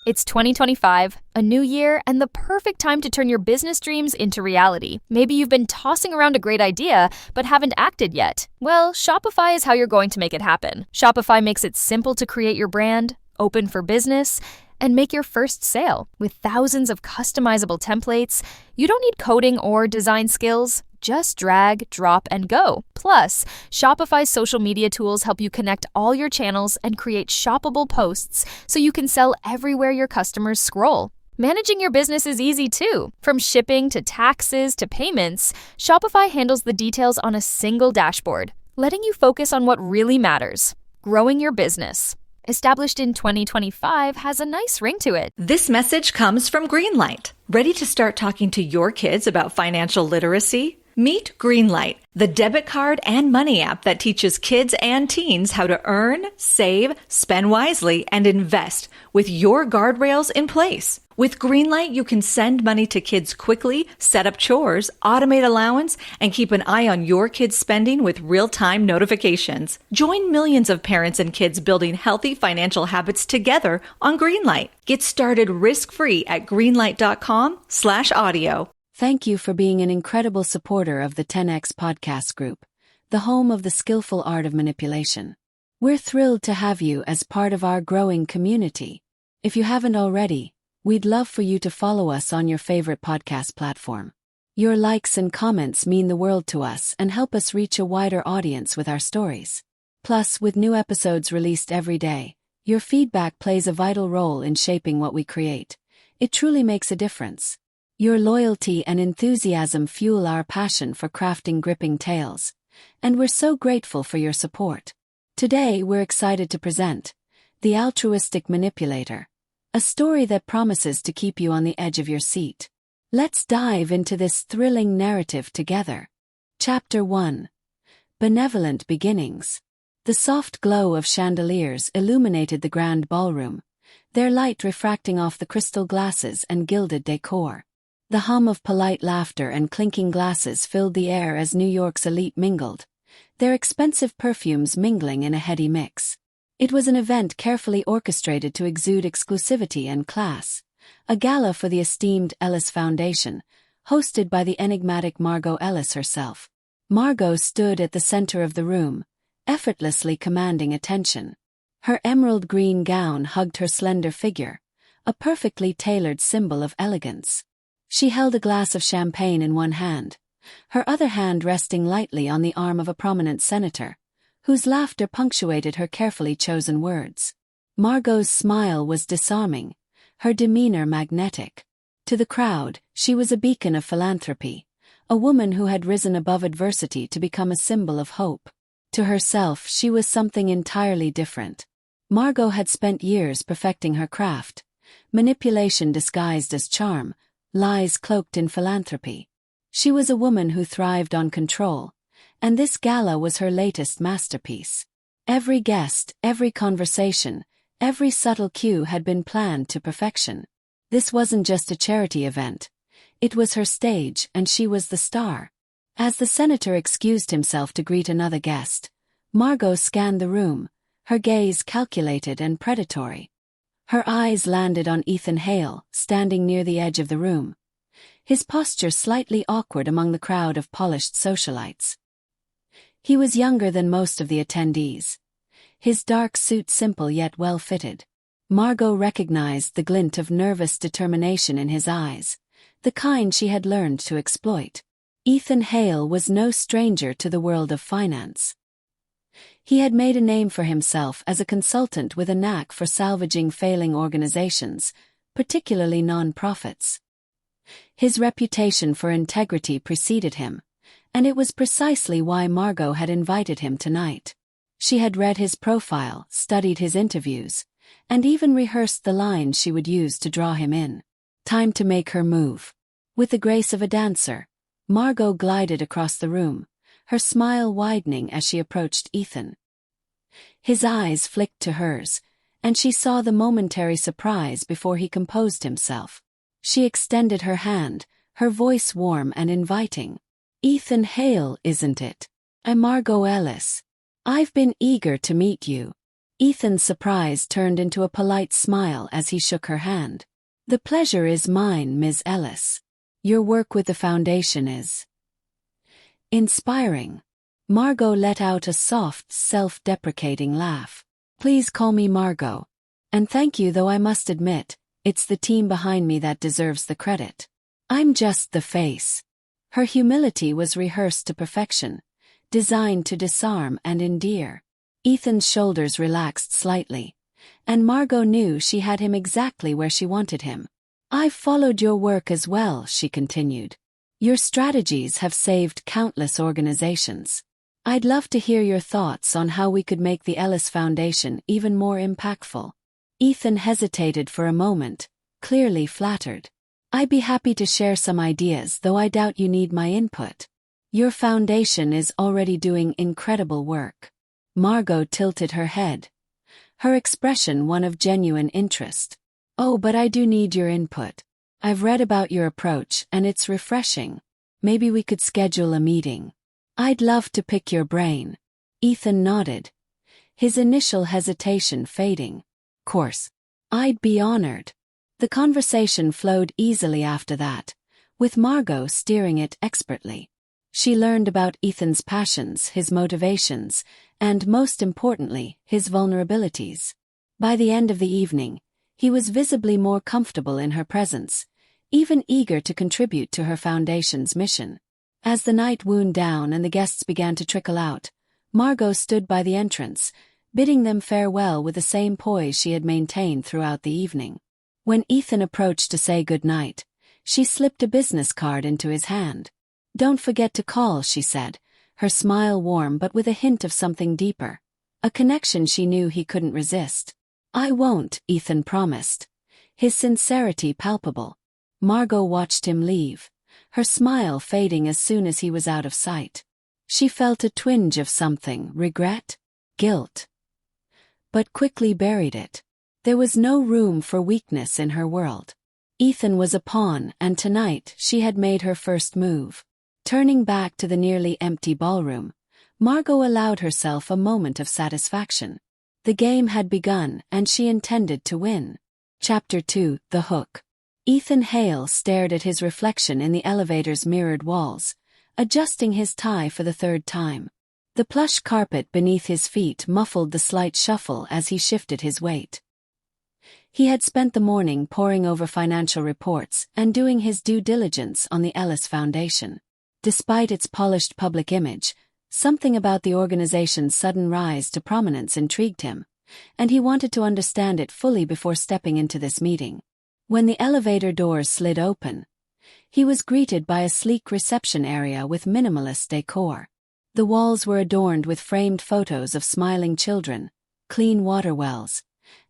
It's 2025, a new year, and the perfect time to turn your business dreams into reality. Maybe you've been tossing around a great idea, but haven't acted yet. Well, Shopify is how you're going to make it happen. Shopify makes it simple to create your brand, open for business, and make your first sale. With thousands of customizable templates, you don't need coding or design skills. Just drag, drop, and go. Plus, Shopify's social media tools help you connect all your channels and create shoppable posts so you can sell everywhere your customers scroll. Managing your business is easy too. From shipping to taxes to payments, Shopify handles the details on a single dashboard, letting you focus on what really matters: growing your business. Established in 2025 has a nice ring to it. This message comes from Greenlight. Ready to start talking to your kids about financial literacy? Meet Greenlight, the debit card and money app that teaches kids and teens how to earn, save, spend wisely, and invest with your guardrails in place. With Greenlight, you can send money to kids quickly, set up chores, automate allowance, and keep an eye on your kids' spending with real-time notifications. Join millions of parents and kids building healthy financial habits together on Greenlight. Get started risk-free at greenlight.com/audio. Thank you for being an incredible supporter of the 10X Podcast Group, the home of the skillful art of manipulation. We're thrilled to have you as part of our growing community. If you haven't already, we'd love for you to follow us on your favorite podcast platform. Your likes and comments mean the world to us and help us reach a wider audience with our stories. Plus, with new episodes released every day, your feedback plays a vital role in shaping what we create. It truly makes a difference. Your loyalty and enthusiasm fuel our passion for crafting gripping tales, and we're so grateful for your support. Today, we're excited to present The Altruistic Manipulator, a story that promises to keep you on the edge of your seat. Let's dive into this thrilling narrative together. Chapter 1. Benevolent Beginnings. The soft glow of chandeliers illuminated the grand ballroom, their light refracting off the crystal glasses and gilded decor. The hum of polite laughter and clinking glasses filled the air as New York's elite mingled, their expensive perfumes mingling in a heady mix. It was an event carefully orchestrated to exude exclusivity and class, a gala for the esteemed Ellis Foundation, hosted by the enigmatic Margot Ellis herself. Margot stood at the center of the room, effortlessly commanding attention. Her emerald green gown hugged her slender figure, a perfectly tailored symbol of elegance. She held a glass of champagne in one hand, her other hand resting lightly on the arm of a prominent senator, whose laughter punctuated her carefully chosen words. Margot's smile was disarming, her demeanor magnetic. To the crowd, she was a beacon of philanthropy, a woman who had risen above adversity to become a symbol of hope. To herself, she was something entirely different. Margot had spent years perfecting her craft, manipulation disguised as charm, lies cloaked in philanthropy. She was a woman who thrived on control, and this gala was her latest masterpiece. Every guest, every conversation, every subtle cue had been planned to perfection. This wasn't just a charity event. It was her stage, and she was the star. As the senator excused himself to greet another guest, Margot scanned the room, her gaze calculated and predatory. Her eyes landed on Ethan Hale, standing near the edge of the room, his posture slightly awkward among the crowd of polished socialites. He was younger than most of the attendees, his dark suit simple yet well-fitted. Margot recognized the glint of nervous determination in his eyes, the kind she had learned to exploit. Ethan Hale was no stranger to the world of finance. He had made a name for himself as a consultant with a knack for salvaging failing organizations, particularly non-profits. His reputation for integrity preceded him, and it was precisely why Margot had invited him tonight. She had read his profile, studied his interviews, and even rehearsed the lines she would use to draw him in. Time to make her move. With the grace of a dancer, Margot glided across the room, her smile widening as she approached Ethan. His eyes flicked to hers, and she saw the momentary surprise before he composed himself. She extended her hand, her voice warm and inviting. "Ethan Hale, isn't it? I'm Margot Ellis. I've been eager to meet you." Ethan's surprise turned into a polite smile as he shook her hand. "The pleasure is mine, Ms. Ellis. Your work with the foundation is inspiring." Margot let out a soft, self-deprecating laugh. "Please call me Margot. And thank you, though I must admit, it's the team behind me that deserves the credit. I'm just the face." Her humility was rehearsed to perfection, designed to disarm and endear. Ethan's shoulders relaxed slightly, and Margot knew she had him exactly where she wanted him. "I've followed your work as well," she continued. "Your strategies have saved countless organizations. I'd love to hear your thoughts on how we could make the Ellis Foundation even more impactful." Ethan hesitated for a moment, clearly flattered. "I'd be happy to share some ideas, though I doubt you need my input. Your foundation is already doing incredible work." Margot tilted her head, her expression one of genuine interest. "Oh, but I do need your input. I've read about your approach and it's refreshing. Maybe we could schedule a meeting." "I'd love to pick your brain." Ethan nodded, his initial hesitation fading. "Course. I'd be honored." The conversation flowed easily after that, with Margot steering it expertly. She learned about Ethan's passions, his motivations, and most importantly, his vulnerabilities. By the end of the evening, he was visibly more comfortable in her presence, even eager to contribute to her foundation's mission. As the night wound down and the guests began to trickle out, Margot stood by the entrance, bidding them farewell with the same poise she had maintained throughout the evening. When Ethan approached to say goodnight, she slipped a business card into his hand. "Don't forget to call," she said, her smile warm but with a hint of something deeper, a connection she knew he couldn't resist. "I won't," Ethan promised, his sincerity palpable. Margot watched him leave, her smile fading as soon as he was out of sight. She felt a twinge of something, regret, guilt, but quickly buried it. There was no room for weakness in her world. Ethan was a pawn, and tonight she had made her first move. Turning back to the nearly empty ballroom, Margot allowed herself a moment of satisfaction. The game had begun, and she intended to win. Chapter 2: The Hook. Ethan Hale stared at his reflection in the elevator's mirrored walls, adjusting his tie for the third time. The plush carpet beneath his feet muffled the slight shuffle as he shifted his weight. He had spent the morning poring over financial reports and doing his due diligence on the Ellis Foundation. Despite its polished public image, something about the organization's sudden rise to prominence intrigued him, and he wanted to understand it fully before stepping into this meeting. When the elevator doors slid open, he was greeted by a sleek reception area with minimalist decor. The walls were adorned with framed photos of smiling children, clean water wells,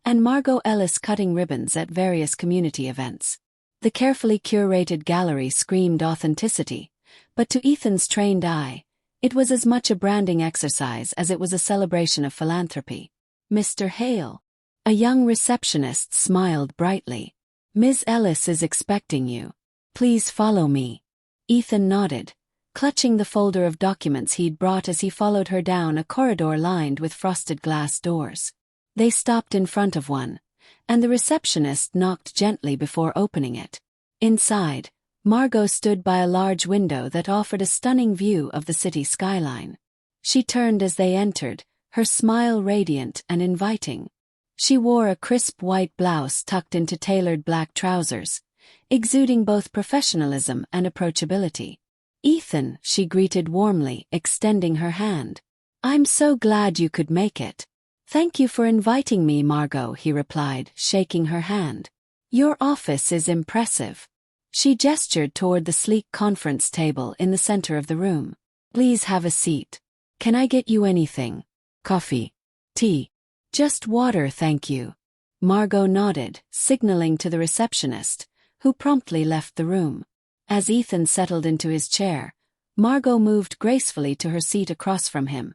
and Margot Ellis cutting ribbons at various community events. The carefully curated gallery screamed authenticity, but to Ethan's trained eye, it was as much a branding exercise as it was a celebration of philanthropy. "Mr. Hale." A young receptionist smiled brightly. "Ms. Ellis is expecting you. Please follow me." Ethan nodded, clutching the folder of documents he'd brought as he followed her down a corridor lined with frosted glass doors. They stopped in front of one, and the receptionist knocked gently before opening it. Inside, Margot stood by a large window that offered a stunning view of the city skyline. She turned as they entered, her smile radiant and inviting. She wore a crisp white blouse tucked into tailored black trousers, exuding both professionalism and approachability. "Ethan," she greeted warmly, extending her hand. "I'm so glad you could make it." "Thank you for inviting me, Margot," he replied, shaking her hand. "Your office is impressive." She gestured toward the sleek conference table in the center of the room. "Please have a seat. Can I get you anything? Coffee? Tea?" "Just water, thank you." Margot nodded, signaling to the receptionist, who promptly left the room. As Ethan settled into his chair, Margot moved gracefully to her seat across from him,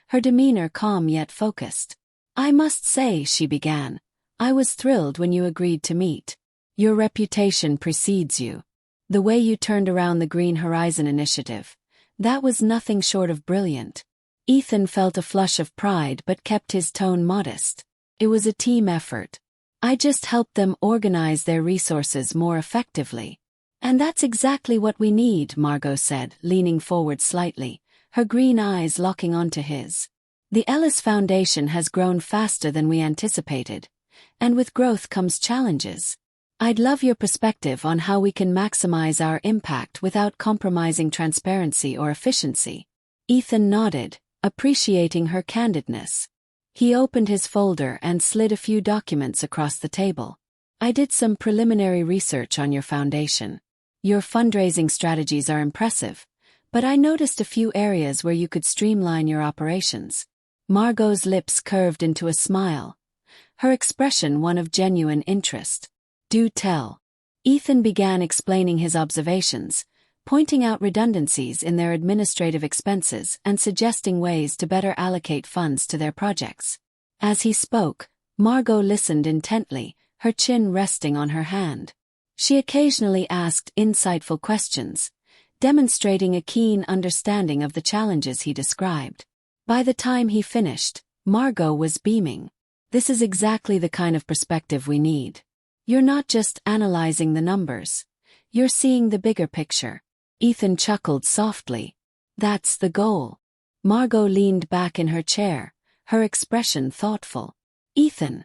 her demeanor calm yet focused. "I must say," she began, "I was thrilled when you agreed to meet. Your reputation precedes you. The way you turned around the Green Horizon initiative, that was nothing short of brilliant." Ethan felt a flush of pride but kept his tone modest. It was a team effort. I just helped them organize their resources more effectively. And that's exactly what we need, Margot said, leaning forward slightly, her green eyes locking onto his. The Ellis Foundation has grown faster than we anticipated, and with growth comes challenges. I'd love your perspective on how we can maximize our impact without compromising transparency or efficiency. Ethan nodded, appreciating her candidness. He opened his folder and slid a few documents across the table. I did some preliminary research on your foundation. Your fundraising strategies are impressive, but I noticed a few areas where you could streamline your operations. Margot's lips curved into a smile, her expression one of genuine interest. Do tell. Ethan began explaining his observations, pointing out redundancies in their administrative expenses and suggesting ways to better allocate funds to their projects. As he spoke, Margot listened intently, her chin resting on her hand. She occasionally asked insightful questions, demonstrating a keen understanding of the challenges he described. By the time he finished, Margot was beaming. This is exactly the kind of perspective we need. You're not just analyzing the numbers. You're seeing the bigger picture. Ethan chuckled softly. That's the goal. Margot leaned back in her chair, her expression thoughtful. Ethan,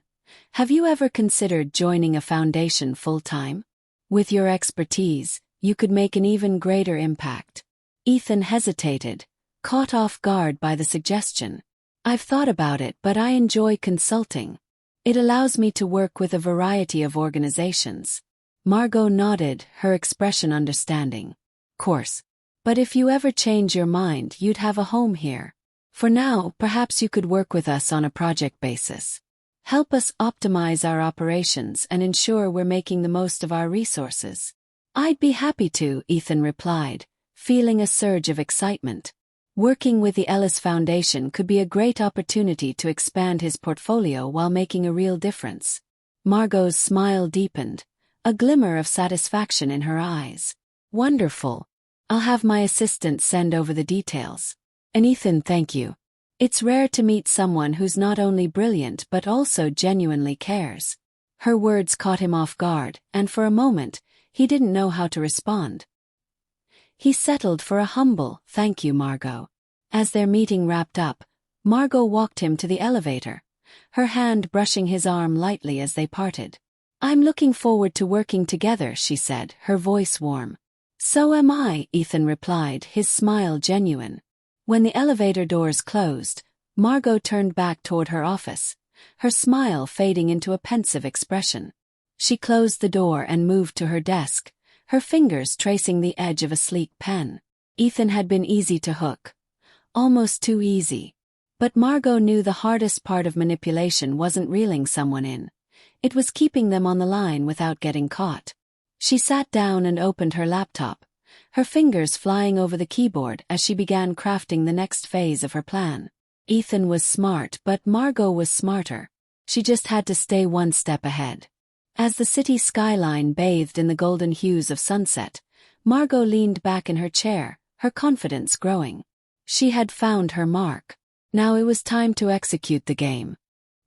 have you ever considered joining a foundation full-time? With your expertise, you could make an even greater impact. Ethan hesitated, caught off guard by the suggestion. I've thought about it, but I enjoy consulting. It allows me to work with a variety of organizations. Margot nodded, her expression understanding. Course. But if you ever change your mind, you'd have a home here. For now, perhaps you could work with us on a project basis. Help us optimize our operations and ensure we're making the most of our resources. I'd be happy to, Ethan replied, feeling a surge of excitement. Working with the Ellis Foundation could be a great opportunity to expand his portfolio while making a real difference. Margot's smile deepened, a glimmer of satisfaction in her eyes. Wonderful. I'll have my assistant send over the details. And Ethan, thank you. It's rare to meet someone who's not only brilliant but also genuinely cares. Her words caught him off guard, and for a moment, he didn't know how to respond. He settled for a humble, thank you, Margot. As their meeting wrapped up, Margot walked him to the elevator, her hand brushing his arm lightly as they parted. I'm looking forward to working together, she said, her voice warm. So am I, Ethan replied, his smile genuine. When the elevator doors closed, Margot turned back toward her office, her smile fading into a pensive expression. She closed the door and moved to her desk, her fingers tracing the edge of a sleek pen. Ethan had been easy to hook. Almost too easy. But Margot knew the hardest part of manipulation wasn't reeling someone in. It was keeping them on the line without getting caught. She sat down and opened her laptop, her fingers flying over the keyboard as she began crafting the next phase of her plan. Ethan was smart, but Margot was smarter. She just had to stay one step ahead. As the city skyline bathed in the golden hues of sunset, Margot leaned back in her chair, her confidence growing. She had found her mark. Now it was time to execute the game.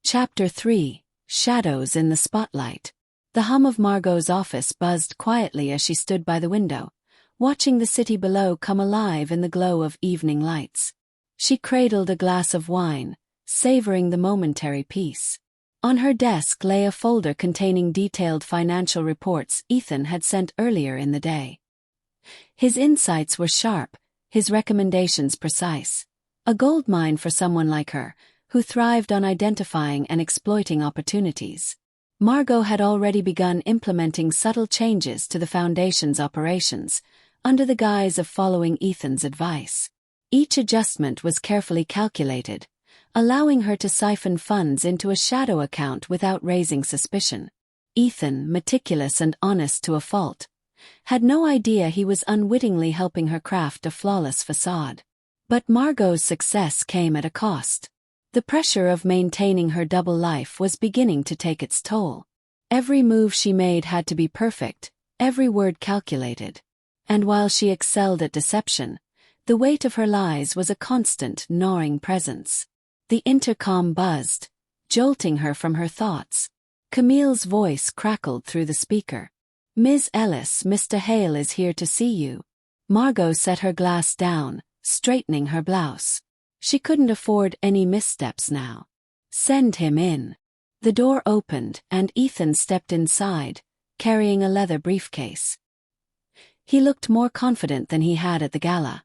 Chapter 3: Shadows in the Spotlight. The hum of Margot's office buzzed quietly as she stood by the window, watching the city below come alive in the glow of evening lights. She cradled a glass of wine, savoring the momentary peace. On her desk lay a folder containing detailed financial reports Ethan had sent earlier in the day. His insights were sharp, his recommendations precise. A goldmine for someone like her, who thrived on identifying and exploiting opportunities. Margot had already begun implementing subtle changes to the foundation's operations, under the guise of following Ethan's advice. Each adjustment was carefully calculated, allowing her to siphon funds into a shadow account without raising suspicion. Ethan, meticulous and honest to a fault, had no idea he was unwittingly helping her craft a flawless facade. But Margot's success came at a cost. The pressure of maintaining her double life was beginning to take its toll. Every move she made had to be perfect, every word calculated. And while she excelled at deception, The weight of her lies was a constant, gnawing presence. The intercom buzzed, jolting her from her thoughts. Camille's voice crackled through the speaker. "Ms. Ellis, Mr. Hale is here to see you." Margot set her glass down, straightening her blouse. She couldn't afford any missteps now. "Send him in." The door opened, and Ethan stepped inside, carrying a leather briefcase. He looked more confident than he had at the gala.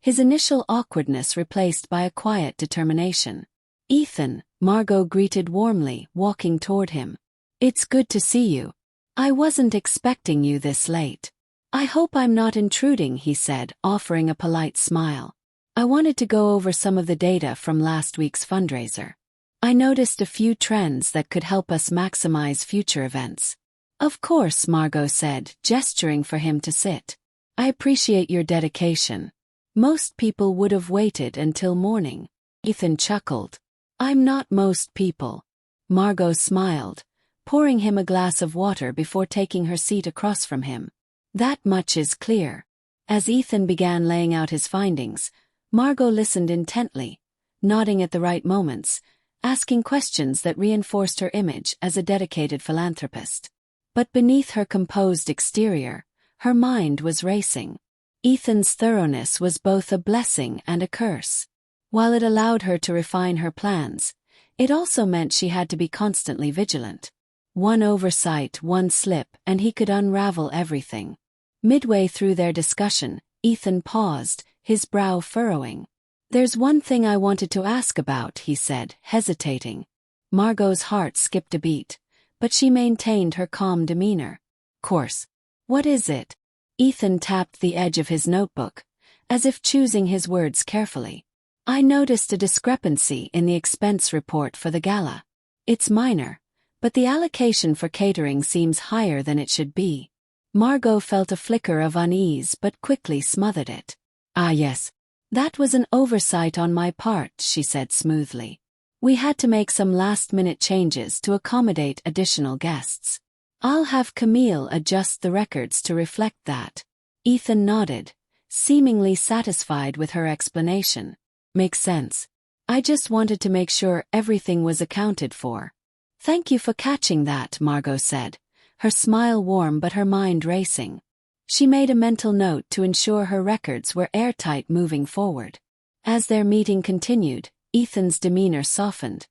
His initial awkwardness replaced by a quiet determination. "Ethan," Margot greeted warmly, walking toward him. "It's good to see you. I wasn't expecting you this late." "I hope I'm not intruding," he said, offering a polite smile. "I wanted to go over some of the data from last week's fundraiser. I noticed a few trends that could help us maximize future events." "Of course," Margot said, gesturing for him to sit. "I appreciate your dedication. Most people would have waited until morning." Ethan chuckled. "I'm not most people." Margot smiled, pouring him a glass of water before taking her seat across from him. "That much is clear." As Ethan began laying out his findings, Margot listened intently, nodding at the right moments, asking questions that reinforced her image as a dedicated philanthropist. But beneath her composed exterior, her mind was racing. Ethan's thoroughness was both a blessing and a curse. While it allowed her to refine her plans, it also meant she had to be constantly vigilant. One oversight, one slip, and he could unravel everything. Midway through their discussion, Ethan paused, his brow furrowing. "There's one thing I wanted to ask about," he said, hesitating. Margot's heart skipped a beat, but she maintained her calm demeanor. "Course. What is it?" Ethan tapped the edge of his notebook, as if choosing his words carefully. "I noticed a discrepancy in the expense report for the gala. It's minor, but the allocation for catering seems higher than it should be." Margot felt a flicker of unease but quickly smothered it. "Ah yes. That was an oversight on my part," she said smoothly. "We had to make some last-minute changes to accommodate additional guests. I'll have Camille adjust the records to reflect that." Ethan nodded, seemingly satisfied with her explanation. "Makes sense. I just wanted to make sure everything was accounted for." "Thank you for catching that," Margot said, her smile warm but her mind racing. She made a mental note to ensure her records were airtight moving forward. As their meeting continued, Ethan's demeanor softened.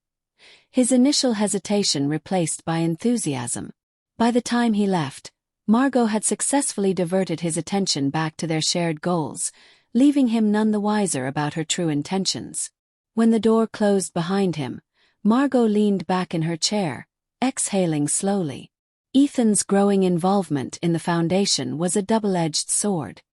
His initial hesitation replaced by enthusiasm. By the time he left, Margot had successfully diverted his attention back to their shared goals, leaving him none the wiser about her true intentions. When the door closed behind him, Margot leaned back in her chair, exhaling slowly. Ethan's growing involvement in the foundation was a double-edged sword.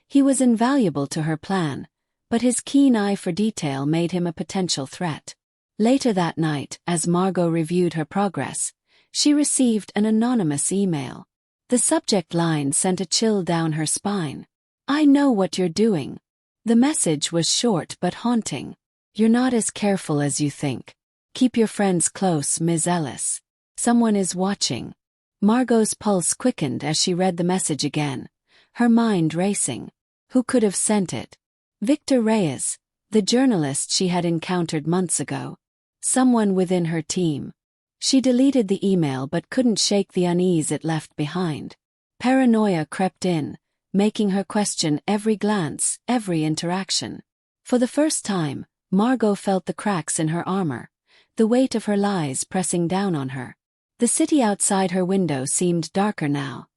He was invaluable to her plan, but his keen eye for detail made him a potential threat. Later that night, as Margot reviewed her progress, she received an anonymous email. The subject line sent a chill down her spine. "I know what you're doing." The message was short but haunting. "You're not as careful as you think. Keep your friends close, Ms. Ellis. Someone is watching." Margot's pulse quickened as she read the message again, her mind racing. Who could have sent it? Victor Reyes, the journalist she had encountered months ago. Someone within her team. She deleted the email but couldn't shake the unease it left behind. Paranoia crept in, making her question every glance, every interaction. For the first time, Margot felt the cracks in her armor, the weight of her lies pressing down on her. The city outside her window seemed darker now,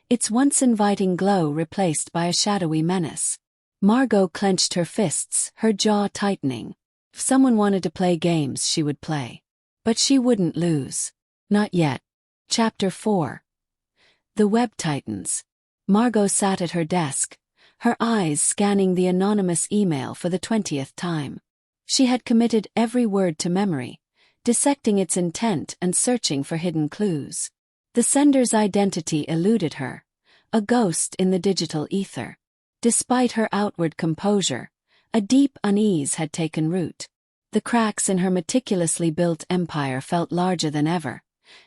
its once inviting glow replaced by a shadowy menace. Margot clenched her fists, her jaw tightening. If someone wanted to play games, she would play. But she wouldn't lose. Not yet. Chapter 4. The Web Titans. Margot sat at her desk, her eyes scanning the anonymous email for the 20th time. She had committed every word to memory, dissecting its intent and searching for hidden clues. The sender's identity eluded her, a ghost in the digital ether. Despite her outward composure, a deep unease had taken root. The cracks in her meticulously built empire felt larger than ever,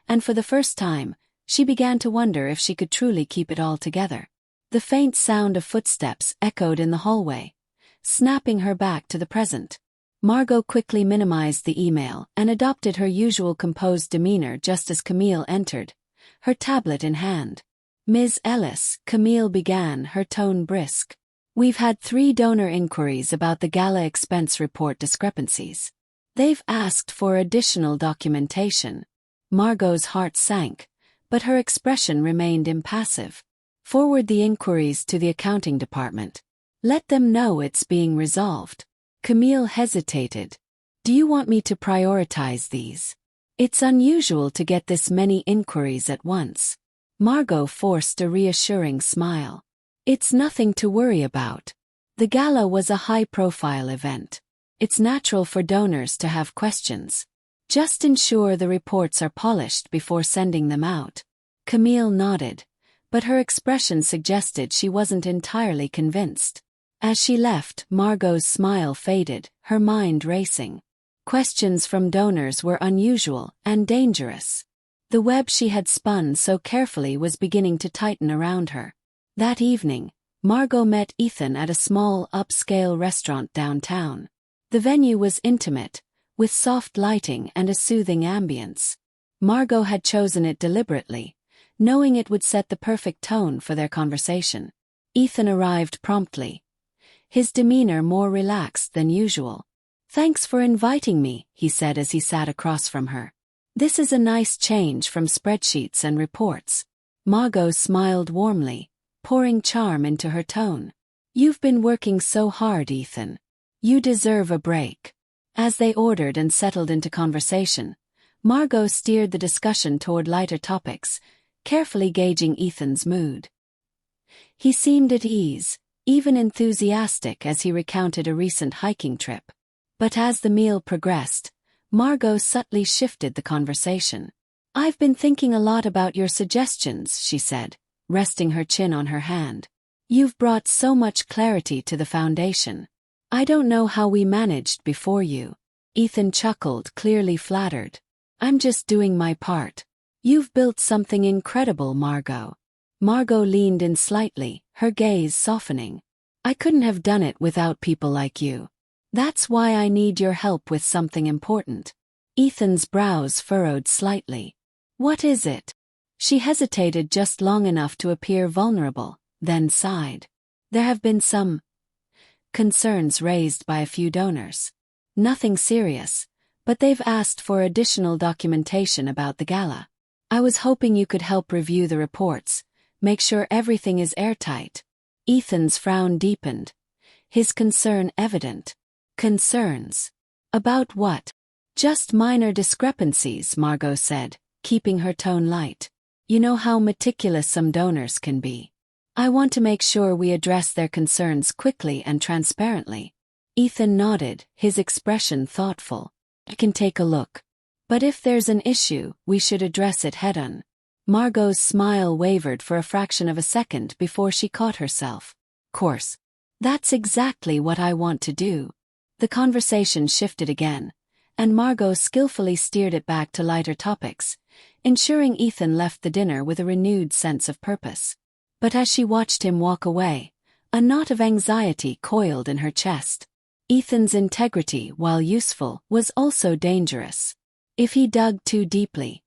and for the first time, she began to wonder if she could truly keep it all together. The faint sound of footsteps echoed in the hallway, snapping her back to the present. Margot quickly minimized the email and adopted her usual composed demeanor just as Camille entered, her tablet in hand. "Ms. Ellis," Camille began, her tone brisk. "We've had 3 donor inquiries about the gala expense report discrepancies. They've asked for additional documentation." Margot's heart sank, but her expression remained impassive. "Forward the inquiries to the accounting department. Let them know it's being resolved." Camille hesitated. "Do you want me to prioritize these? It's unusual to get this many inquiries at once." Margot forced a reassuring smile. "It's nothing to worry about. The gala was a high-profile event. It's natural for donors to have questions. Just ensure the reports are polished before sending them out." Camille nodded, but her expression suggested she wasn't entirely convinced. As she left, Margot's smile faded, her mind racing. Questions from donors were unusual and dangerous. The web she had spun so carefully was beginning to tighten around her. That evening, Margot met Ethan at a small upscale restaurant downtown. The venue was intimate, with soft lighting and a soothing ambience. Margot had chosen it deliberately, knowing it would set the perfect tone for their conversation. Ethan arrived promptly, his demeanor more relaxed than usual. "Thanks for inviting me," he said as he sat across from her. "This is a nice change from spreadsheets and reports." Margot smiled warmly, pouring charm into her tone. "You've been working so hard, Ethan. You deserve a break." As they ordered and settled into conversation, Margot steered the discussion toward lighter topics, carefully gauging Ethan's mood. He seemed at ease, even enthusiastic as he recounted a recent hiking trip. But as the meal progressed, Margot subtly shifted the conversation. "I've been thinking a lot about your suggestions," she said, resting her chin on her hand. "You've brought so much clarity to the foundation. I don't know how we managed before you." Ethan chuckled, clearly flattered. "I'm just doing my part. You've built something incredible, Margot." Margot leaned in slightly, her gaze softening. "I couldn't have done it without people like you. That's why I need your help with something important." Ethan's brows furrowed slightly. "What is it?" She hesitated just long enough to appear vulnerable, then sighed. "There have been some concerns raised by a few donors. Nothing serious, but they've asked for additional documentation about the gala. I was hoping you could help review the reports, make sure everything is airtight." Ethan's frown deepened, his concern evident. "Concerns? About what?" "Just minor discrepancies," Margot said, keeping her tone light. "You know how meticulous some donors can be. I want to make sure we address their concerns quickly and transparently." Ethan nodded, his expression thoughtful. "I can take a look. But if there's an issue, we should address it head-on." Margot's smile wavered for a fraction of a second before she caught herself. "Course. That's exactly what I want to do." The conversation shifted again, and Margot skillfully steered it back to lighter topics, ensuring Ethan left the dinner with a renewed sense of purpose. But as she watched him walk away, a knot of anxiety coiled in her chest. Ethan's integrity, while useful, was also dangerous. If he dug too deeply,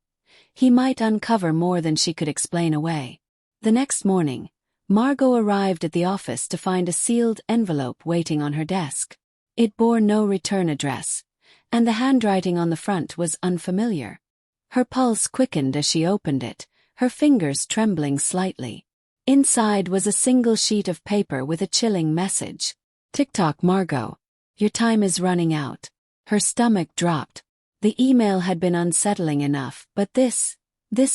he might uncover more than she could explain away. The next morning, Margot arrived at the office to find a sealed envelope waiting on her desk. It bore no return address, and the handwriting on the front was unfamiliar. Her pulse quickened as she opened it, her fingers trembling slightly. Inside was a single sheet of paper with a chilling message. "Tick-tock, Margot. Your time is running out." Her stomach dropped. The email had been unsettling enough, but this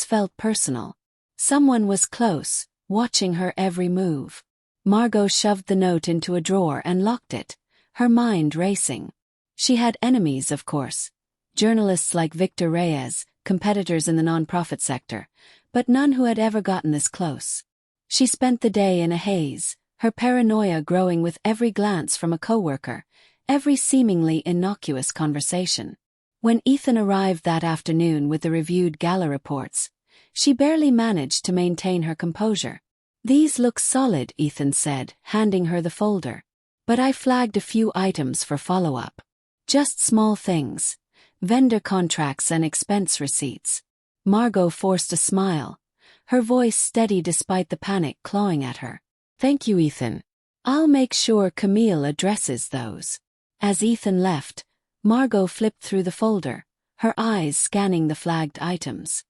felt personal. Someone was close, watching her every move. Margot shoved the note into a drawer and locked it, her mind racing. She had enemies, of course. Journalists like Victor Reyes, competitors in the nonprofit sector, but none who had ever gotten this close. She spent the day in a haze, her paranoia growing with every glance from a coworker, every seemingly innocuous conversation. When Ethan arrived that afternoon with the reviewed gala reports, she barely managed to maintain her composure. These look solid, Ethan said, handing her the folder. But I flagged a few items for follow-up. Just small things. Vendor contracts and expense receipts. Margot forced a smile, her voice steady despite the panic clawing at her. Thank you, Ethan. I'll make sure Camille addresses those. As Ethan left, Margot flipped through the folder, her eyes scanning the flagged items.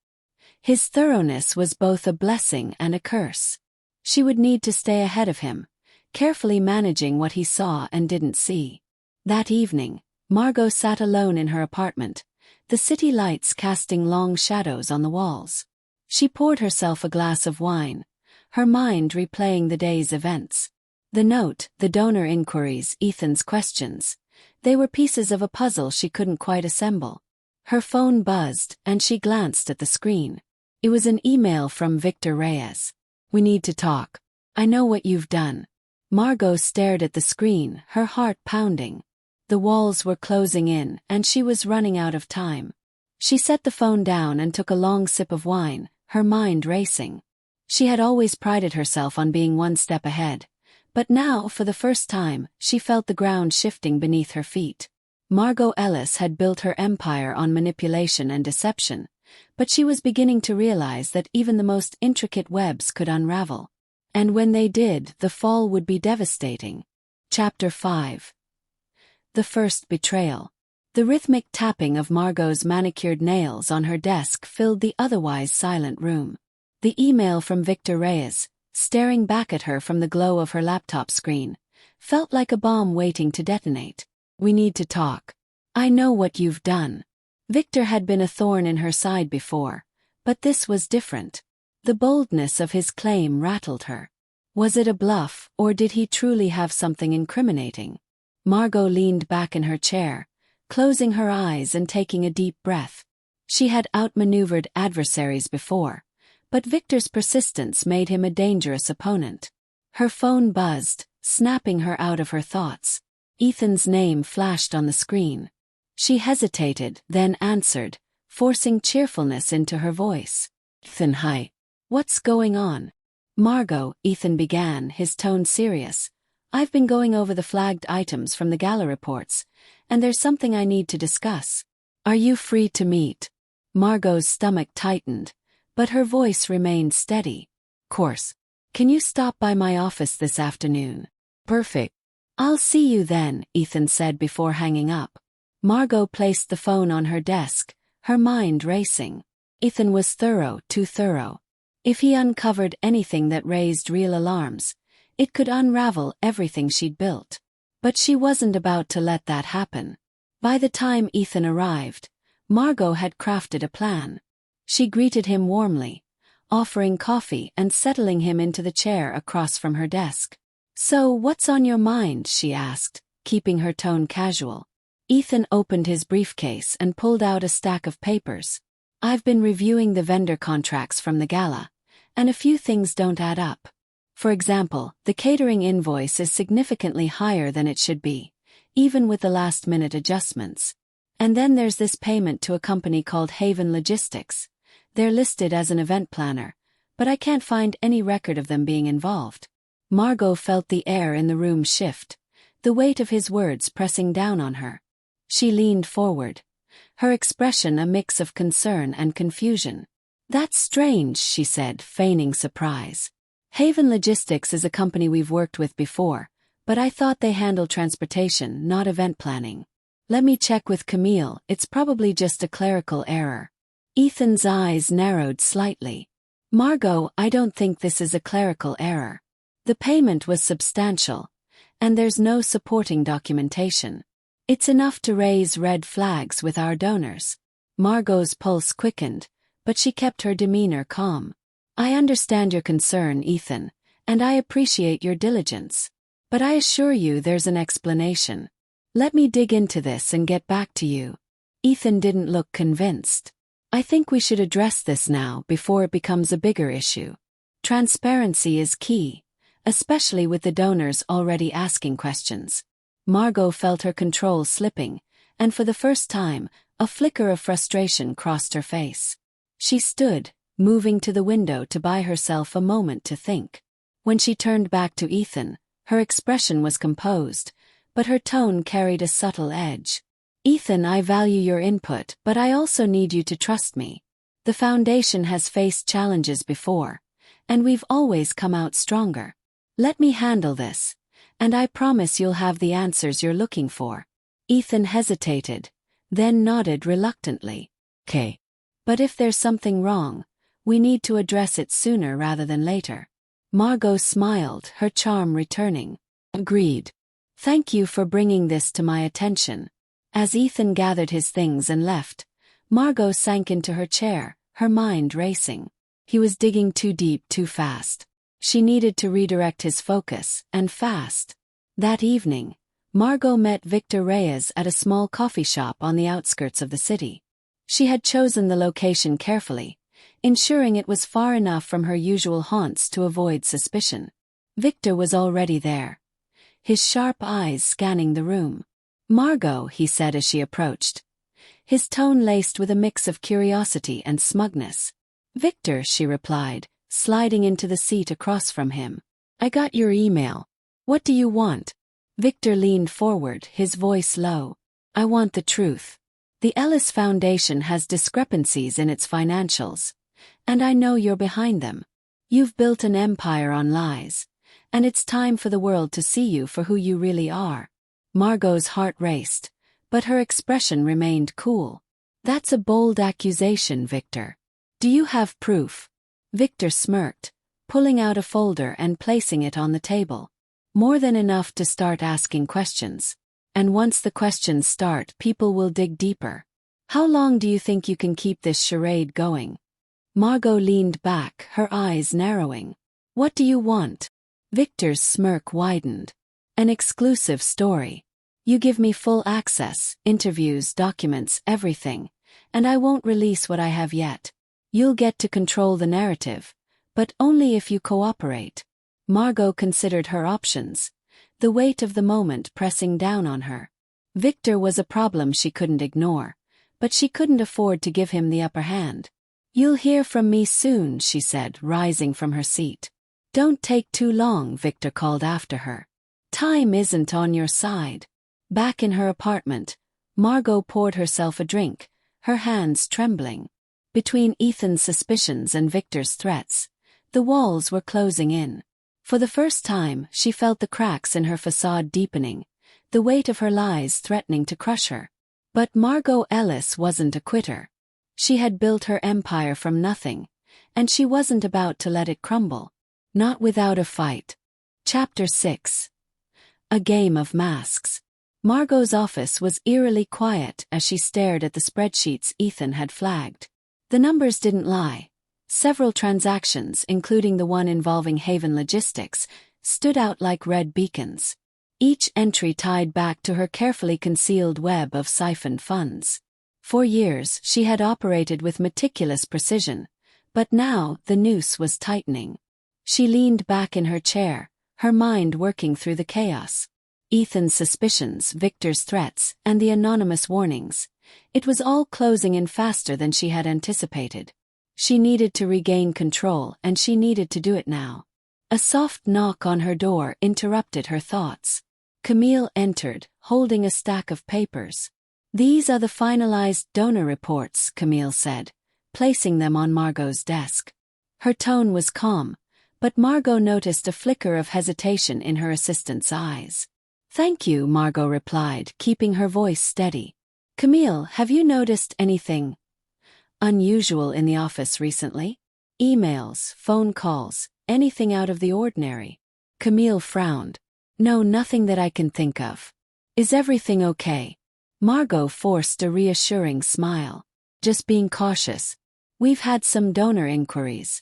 His thoroughness was both a blessing and a curse. She would need to stay ahead of him, carefully managing what he saw and didn't see. That evening, Margot sat alone in her apartment, the city lights casting long shadows on the walls. She poured herself a glass of wine, her mind replaying the day's events. The note, the donor inquiries, Ethan's questions. They were pieces of a puzzle she couldn't quite assemble. Her phone buzzed, and she glanced at the screen. It was an email from Victor Reyes. We need to talk. I know what you've done. Margot stared at the screen, her heart pounding. The walls were closing in, and she was running out of time. She set the phone down and took a long sip of wine, her mind racing. She had always prided herself on being one step ahead. But now, for the first time, she felt the ground shifting beneath her feet. Margot Ellis had built her empire on manipulation and deception, but she was beginning to realize that even the most intricate webs could unravel. And when they did, the fall would be devastating. Chapter 5. The first betrayal. The rhythmic tapping of Margot's manicured nails on her desk filled the otherwise silent room. The email from Victor Reyes, staring back at her from the glow of her laptop screen, felt like a bomb waiting to detonate. We need to talk. I know what you've done. Victor had been a thorn in her side before, but this was different. The boldness of his claim rattled her. Was it a bluff, or did he truly have something incriminating? Margot leaned back in her chair, closing her eyes and taking a deep breath. She had outmaneuvered adversaries before, but Victor's persistence made him a dangerous opponent. Her phone buzzed, snapping her out of her thoughts. Ethan's name flashed on the screen. She hesitated, then answered, forcing cheerfulness into her voice. Ethan, hi. What's going on? Margot, Ethan began, his tone serious. I've been going over the flagged items from the gala reports, and there's something I need to discuss. Are you free to meet? Margot's stomach tightened, but her voice remained steady. Course. Can you stop by my office this afternoon? Perfect. I'll see you then, Ethan said before hanging up. Margot placed the phone on her desk, her mind racing. Ethan was thorough, too thorough. If he uncovered anything that raised real alarms, it could unravel everything she'd built. But she wasn't about to let that happen. By the time Ethan arrived, Margot had crafted a plan. She greeted him warmly, offering coffee and settling him into the chair across from her desk. So, what's on your mind? She asked, keeping her tone casual. Ethan opened his briefcase and pulled out a stack of papers. I've been reviewing the vendor contracts from the gala, and a few things don't add up. For example, the catering invoice is significantly higher than it should be, even with the last-minute adjustments. And then there's this payment to a company called Haven Logistics. They're listed as an event planner, but I can't find any record of them being involved. Margot felt the air in the room shift, the weight of his words pressing down on her. She leaned forward, her expression a mix of concern and confusion. That's strange, she said, feigning surprise. Haven Logistics is a company we've worked with before, but I thought they handle transportation, not event planning. Let me check with Camille, it's probably just a clerical error. Ethan's eyes narrowed slightly. Margot, I don't think this is a clerical error. The payment was substantial, and there's no supporting documentation. It's enough to raise red flags with our donors. Margot's pulse quickened, but she kept her demeanor calm. I understand your concern, Ethan, and I appreciate your diligence. But I assure you there's an explanation. Let me dig into this and get back to you. Ethan didn't look convinced. I think we should address this now before it becomes a bigger issue. Transparency is key, especially with the donors already asking questions. Margot felt her control slipping, and for the first time, a flicker of frustration crossed her face. She stood, moving to the window to buy herself a moment to think. When she turned back to Ethan, her expression was composed, but her tone carried a subtle edge. "Ethan, I value your input, but I also need you to trust me. The foundation has faced challenges before, and we've always come out stronger. Let me handle this, and I promise you'll have the answers you're looking for." Ethan hesitated, then nodded reluctantly. "Okay. But if there's something wrong, we need to address it sooner rather than later." Margot smiled, her charm returning. "Agreed. Thank you for bringing this to my attention." As Ethan gathered his things and left, Margot sank into her chair, her mind racing. He was digging too deep too fast. She needed to redirect his focus, and fast. That evening, Margot met Victor Reyes at a small coffee shop on the outskirts of the city. She had chosen the location carefully, ensuring it was far enough from her usual haunts to avoid suspicion. Victor was already there, his sharp eyes scanning the room. "Margot," he said as she approached, his tone laced with a mix of curiosity and smugness. "Victor," she replied, sliding into the seat across from him. "I got your email. What do you want?" Victor leaned forward, his voice low. "I want the truth. The Ellis Foundation has discrepancies in its financials, and I know you're behind them. You've built an empire on lies, and it's time for the world to see you for who you really are." Margot's heart raced, but her expression remained cool. "That's a bold accusation, Victor. Do you have proof?" Victor smirked, pulling out a folder and placing it on the table. "More than enough to start asking questions. And once the questions start, people will dig deeper. How long do you think you can keep this charade going?" Margot leaned back, her eyes narrowing. "What do you want?" Victor's smirk widened. "An exclusive story. You give me full access, interviews, documents, everything, and I won't release what I have yet. You'll get to control the narrative, but only if you cooperate." Margot considered her options, the weight of the moment pressing down on her. Victor was a problem she couldn't ignore, but she couldn't afford to give him the upper hand. "You'll hear from me soon," she said, rising from her seat. "Don't take too long," Victor called after her. "Time isn't on your side." Back in her apartment, Margot poured herself a drink, her hands trembling. Between Ethan's suspicions and Victor's threats, the walls were closing in. For the first time, she felt the cracks in her facade deepening, the weight of her lies threatening to crush her. But Margot Ellis wasn't a quitter. She had built her empire from nothing, and she wasn't about to let it crumble. Not without a fight. Chapter 6. A Game of Masks. Margot's office was eerily quiet as she stared at the spreadsheets Ethan had flagged. The numbers didn't lie. Several transactions, including the one involving Haven Logistics, stood out like red beacons. Each entry tied back to her carefully concealed web of siphoned funds. For years, she had operated with meticulous precision, but now the noose was tightening. She leaned back in her chair, her mind working through the chaos. Ethan's suspicions, Victor's threats, and the anonymous warnings. It was all closing in faster than she had anticipated. She needed to regain control, and she needed to do it now. A soft knock on her door interrupted her thoughts. Camille entered, holding a stack of papers. "These are the finalized donor reports," Camille said, placing them on Margot's desk. Her tone was calm, but Margot noticed a flicker of hesitation in her assistant's eyes. "Thank you," Margot replied, keeping her voice steady. "Camille, have you noticed anything unusual in the office recently? Emails, phone calls, anything out of the ordinary?" Camille frowned. "No, nothing that I can think of. Is everything okay?" Margot forced a reassuring smile. "Just being cautious. We've had some donor inquiries,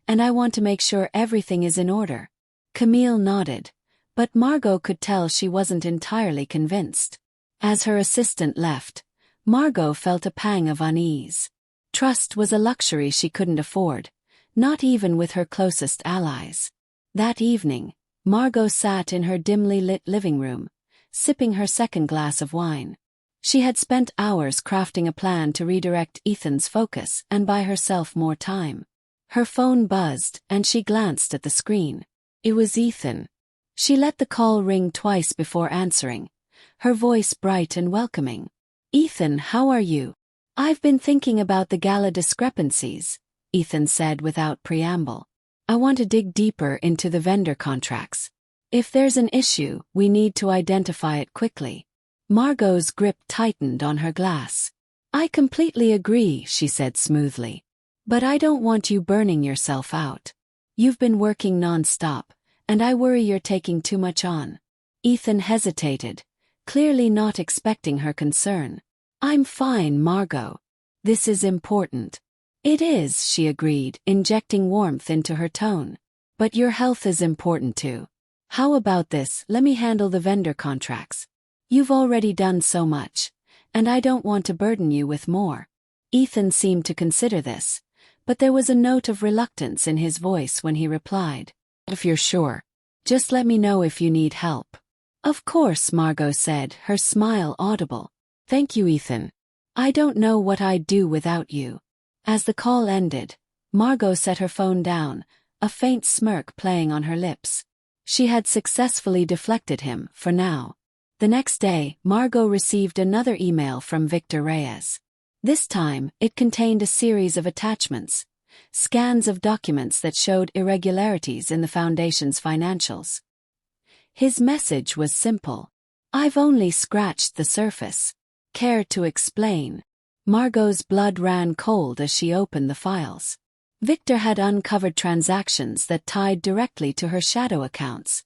and I want to make sure everything is in order." Camille nodded, but Margot could tell she wasn't entirely convinced. As her assistant left, Margot felt a pang of unease. Trust was a luxury she couldn't afford, not even with her closest allies. That evening, Margot sat in her dimly lit living room, sipping her second glass of wine. She had spent hours crafting a plan to redirect Ethan's focus and buy herself more time. Her phone buzzed, and she glanced at the screen. It was Ethan. She let the call ring twice before answering, her voice bright and welcoming. "Ethan, how are you?" "I've been thinking about the gala discrepancies," Ethan said without preamble. "I want to dig deeper into the vendor contracts. If there's an issue, we need to identify it quickly." Margot's grip tightened on her glass. "I completely agree," she said smoothly. "But I don't want you burning yourself out. You've been working non-stop, and I worry you're taking too much on." Ethan hesitated, clearly not expecting her concern. "I'm fine, Margot. This is important." "It is," she agreed, injecting warmth into her tone. "But your health is important too. How about this? Let me handle the vendor contracts. You've already done so much, and I don't want to burden you with more." Ethan seemed to consider this, but there was a note of reluctance in his voice when he replied, "If you're sure, just let me know if you need help." "Of course," Margot said, her smile audible. "Thank you, Ethan. I don't know what I'd do without you." As the call ended, Margot set her phone down, a faint smirk playing on her lips. She had successfully deflected him, for now. The next day, Margot received another email from Victor Reyes. This time, it contained a series of attachments, scans of documents that showed irregularities in the foundation's financials. His message was simple. "I've only scratched the surface. Care to explain?" Margot's blood ran cold as she opened the files. Victor had uncovered transactions that tied directly to her shadow accounts.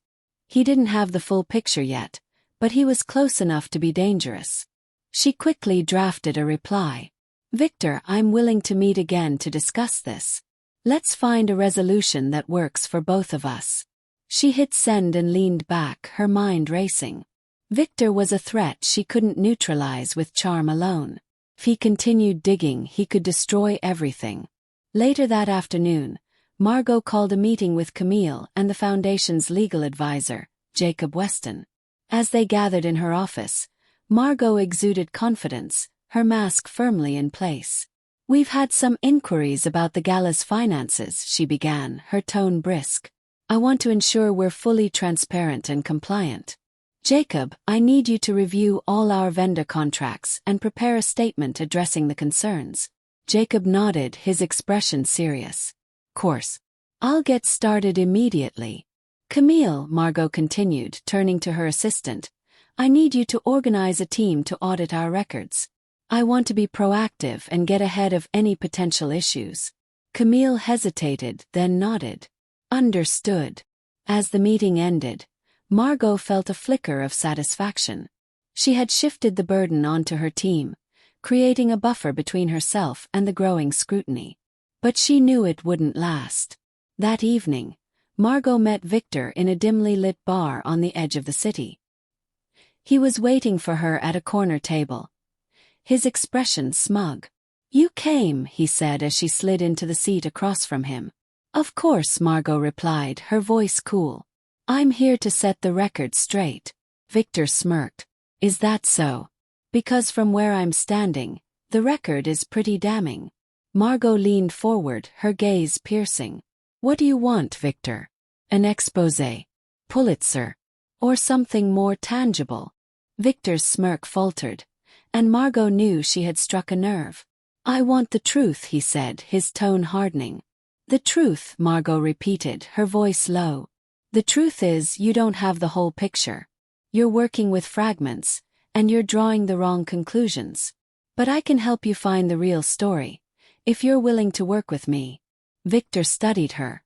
He didn't have the full picture yet, but he was close enough to be dangerous. She quickly drafted a reply. "Victor, I'm willing to meet again to discuss this. Let's find a resolution that works for both of us." She hit send and leaned back, her mind racing. Victor was a threat she couldn't neutralize with charm alone. If he continued digging, he could destroy everything. Later that afternoon, Margot called a meeting with Camille and the Foundation's legal advisor, Jacob Weston. As they gathered in her office, Margot exuded confidence, her mask firmly in place. "We've had some inquiries about the gala's finances," she began, her tone brisk. "I want to ensure we're fully transparent and compliant. Jacob, I need you to review all our vendor contracts and prepare a statement addressing the concerns." Jacob nodded, his expression serious. "Course. I'll get started immediately." "Camille," Margot continued, turning to her assistant, "I need you to organize a team to audit our records. I want to be proactive and get ahead of any potential issues." Camille hesitated, then nodded. "Understood." As the meeting ended, Margot felt a flicker of satisfaction. She had shifted the burden onto her team, creating a buffer between herself and the growing scrutiny. But she knew it wouldn't last. That evening, Margot met Victor in a dimly lit bar on the edge of the city. He was waiting for her at a corner table, his expression smug. "You came," he said as she slid into the seat across from him. "Of course," Margot replied, her voice cool. "I'm here to set the record straight." Victor smirked. "Is that so?" "Because from where I'm standing, the record is pretty damning." Margot leaned forward, her gaze piercing. "What do you want, Victor? An exposé? Pulitzer? Or something more tangible?" Victor's smirk faltered, and Margot knew she had struck a nerve. "I want the truth," he said, his tone hardening. "The truth," Margot repeated, her voice low. "The truth is, you don't have the whole picture. You're working with fragments, and you're drawing the wrong conclusions. But I can help you find the real story, if you're willing to work with me." Victor studied her,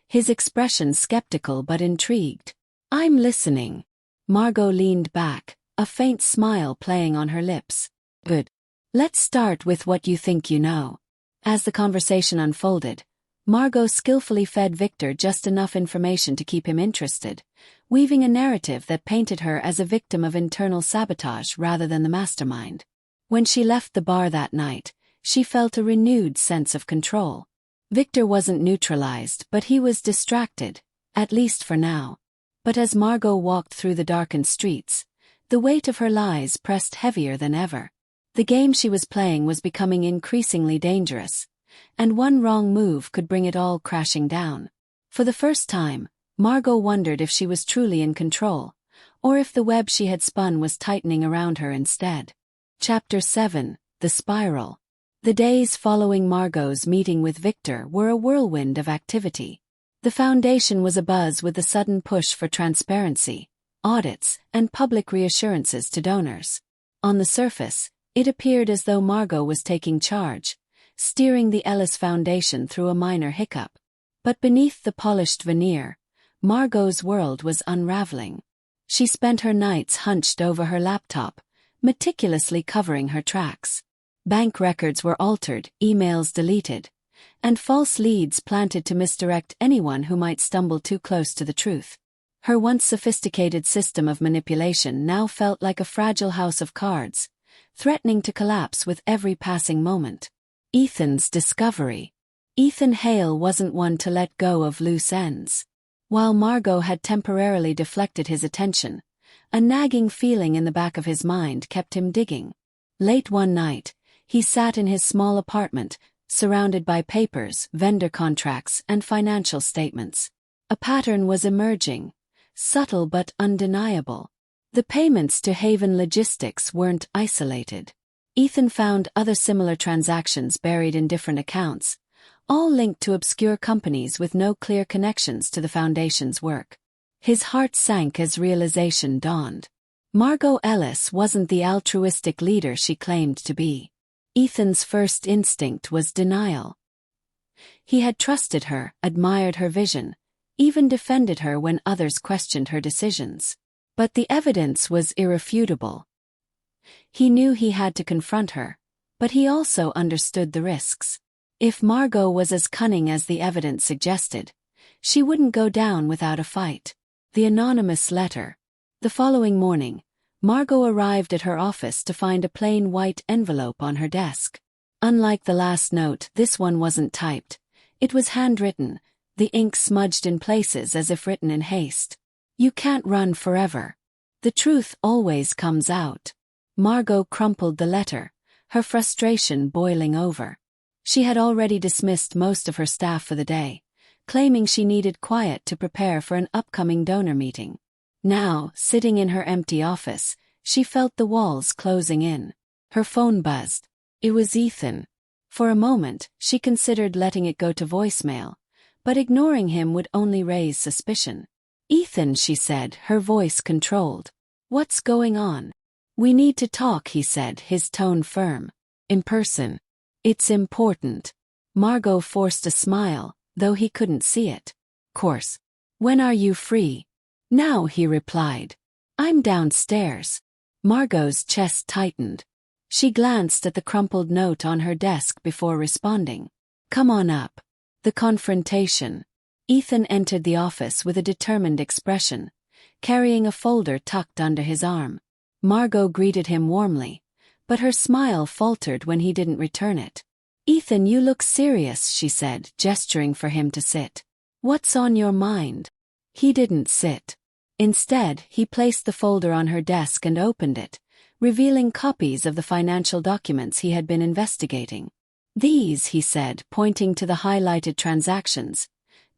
his expression skeptical but intrigued. "I'm listening." Margot leaned back, a faint smile playing on her lips. "Good. Let's start with what you think you know." As the conversation unfolded, Margot skillfully fed Victor just enough information to keep him interested, weaving a narrative that painted her as a victim of internal sabotage rather than the mastermind. When she left the bar that night, she felt a renewed sense of control. Victor wasn't neutralized, but he was distracted, at least for now. But as Margot walked through the darkened streets, the weight of her lies pressed heavier than ever. The game she was playing was becoming increasingly dangerous, and one wrong move could bring it all crashing down. For the first time, Margot wondered if she was truly in control, or if the web she had spun was tightening around her instead. Chapter 7: The Spiral. The days following Margot's meeting with Victor were a whirlwind of activity. The foundation was abuzz with the sudden push for transparency, audits, and public reassurances to donors. On the surface, it appeared as though Margot was taking charge, steering the Ellis Foundation through a minor hiccup. But beneath the polished veneer, Margot's world was unraveling. She spent her nights hunched over her laptop, meticulously covering her tracks. Bank records were altered, emails deleted, and false leads planted to misdirect anyone who might stumble too close to the truth. Her once sophisticated system of manipulation now felt like a fragile house of cards, threatening to collapse with every passing moment. Ethan's discovery. Ethan Hale wasn't one to let go of loose ends. While Margot had temporarily deflected his attention, a nagging feeling in the back of his mind kept him digging. Late one night, he sat in his small apartment, surrounded by papers, vendor contracts, and financial statements. A pattern was emerging, subtle but undeniable. The payments to Haven Logistics weren't isolated. Ethan found other similar transactions buried in different accounts, all linked to obscure companies with no clear connections to the Foundation's work. His heart sank as realization dawned. Margot Ellis wasn't the altruistic leader she claimed to be. Ethan's first instinct was denial. He had trusted her, admired her vision, even defended her when others questioned her decisions. But the evidence was irrefutable. He knew he had to confront her, but he also understood the risks. If Margot was as cunning as the evidence suggested, she wouldn't go down without a fight. The anonymous letter. The following morning, Margot arrived at her office to find a plain white envelope on her desk. Unlike the last note, this one wasn't typed. It was handwritten, the ink smudged in places as if written in haste. You can't run forever. The truth always comes out. Margot crumpled the letter, her frustration boiling over. She had already dismissed most of her staff for the day, claiming she needed quiet to prepare for an upcoming donor meeting. Now, sitting in her empty office, she felt the walls closing in. Her phone buzzed. It was Ethan. For a moment, she considered letting it go to voicemail, but ignoring him would only raise suspicion. "Ethan," she said, her voice controlled. "What's going on?" "We need to talk," he said, his tone firm. "In person. It's important." Margot forced a smile, though he couldn't see it. "Course. When are you free?" "Now," he replied. "I'm downstairs." Margot's chest tightened. She glanced at the crumpled note on her desk before responding. "Come on up." The confrontation. Ethan entered the office with a determined expression, carrying a folder tucked under his arm. Margot greeted him warmly, but her smile faltered when he didn't return it. "Ethan, you look serious," she said, gesturing for him to sit. "What's on your mind?" He didn't sit. Instead, he placed the folder on her desk and opened it, revealing copies of the financial documents he had been investigating. "These," he said, pointing to the highlighted transactions,